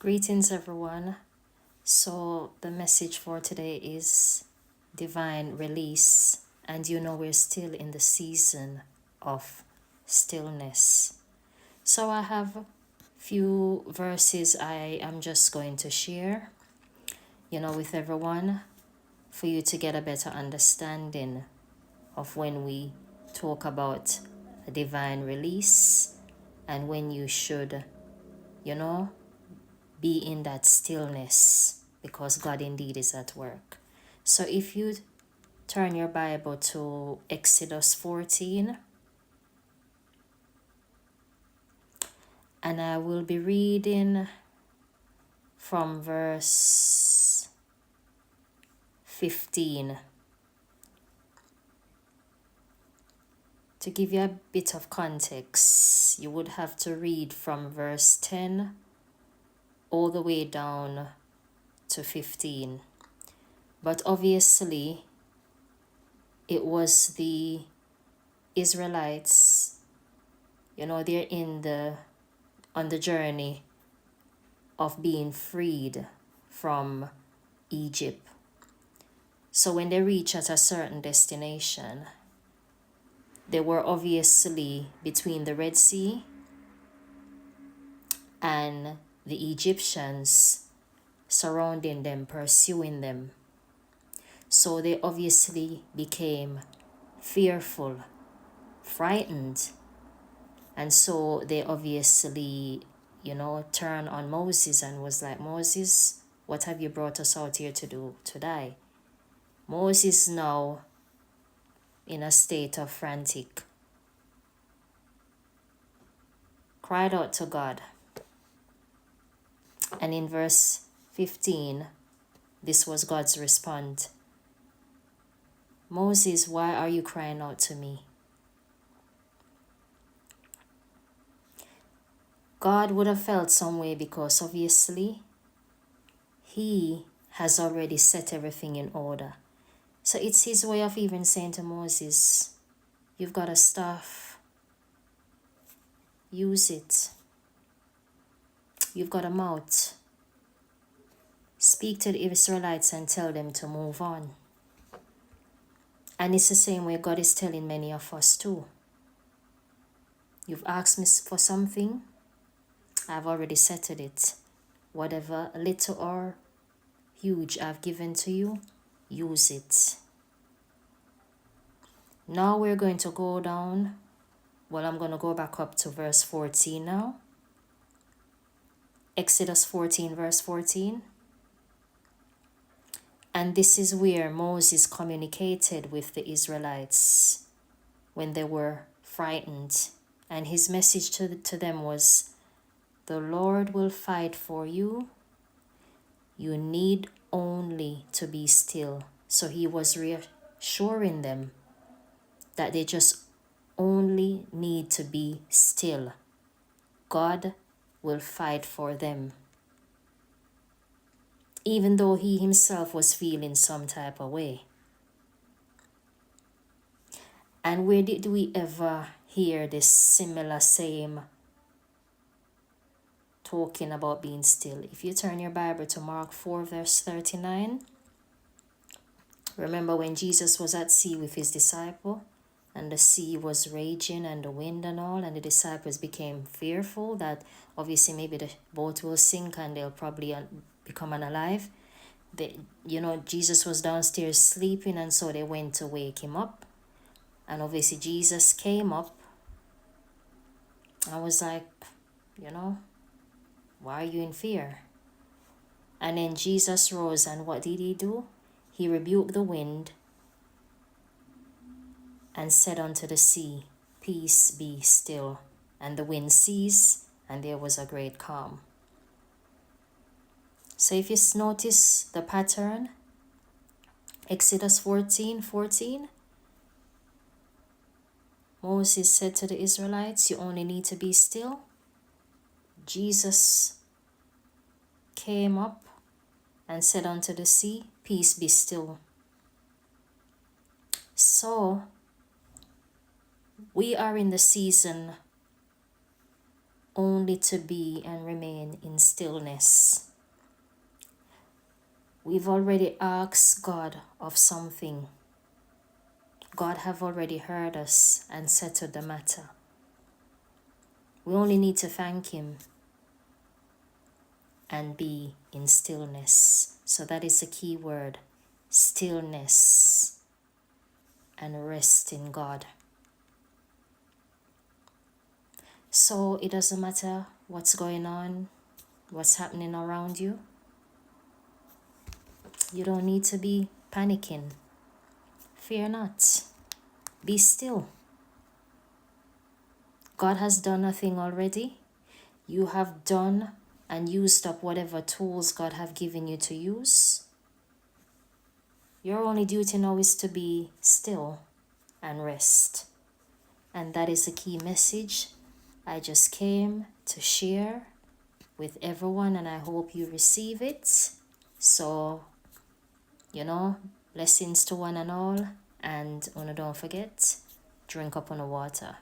Greetings, everyone. So, the message for today is divine release, and we're still in the season of stillness. So, I have few verses I am just going to share, with everyone for you to get a better understanding of when we talk about a divine release and when you should, you know, be in that stillness because God indeed is at work. So if you turn your Bible to Exodus 14, and I will be reading from verse 15. To give you a bit of context, you would have to read from verse 10 all the way down to 15. But obviously, it was the Israelites, they're on the journey of being freed from Egypt. So when they reach at a certain destination, they were obviously between the Red Sea and the Egyptians surrounding them, pursuing them. So they obviously became fearful, frightened. And so they obviously, turned on Moses and was like, Moses, what have you brought us out here to do, to die? Moses now in a state of frantic cried out to God. And in verse 15, this was God's response. Moses, why are you crying out to me? God would have felt some way because obviously he has already set everything in order. So it's his way of even saying to Moses, you've got a staff, use it. You've got a mouth, speak to the Israelites and tell them to move on. And it's the same way God is telling many of us too. You've asked me for something, I've already settled it. Whatever little or huge I've given to you, use it. Now we're going to go down. Well, I'm going to go back up to verse 14 now. Exodus 14, verse 14. And this is where Moses communicated with the Israelites when they were frightened. And his message to them was, the Lord will fight for you. You need only to be still. So he was reassuring them that they just only need to be still. God will fight for them. Even though he himself was feeling some type of way. And where did we ever hear this similar same talking about being still? If you turn your Bible to Mark 4 verse 39, remember when Jesus was at sea with his disciple and the sea was raging and the wind and all, and the disciples became fearful that obviously maybe the boat will sink and they'll probably become unalive. Jesus was downstairs sleeping, and so they went to wake him up. And obviously Jesus came up. I was like, why are you in fear? And then Jesus rose, and what did he do? He rebuked the wind and said unto the sea, peace, be still. And the wind ceased, and there was a great calm. So if you notice the pattern, Exodus 14:14, Moses said to the Israelites, you only need to be still. Jesus came up and said unto the sea, peace, be still. So we are in the season only to be and remain stillness. We've already asked God of something. God have already heard us and settled the matter. We only need to thank Him and be in stillness. So that is the key word, stillness, and rest in God. So it doesn't matter what's going on, what's happening around you. You don't need to be panicking. Fear not. Be still. God has done a thing already. You have done and used up whatever tools God have given you to use. Your only duty now is to be still and rest. And that is the key message I just came to share with everyone, and I hope you receive it. So, blessings to one and all, and don't forget, drink up on the water.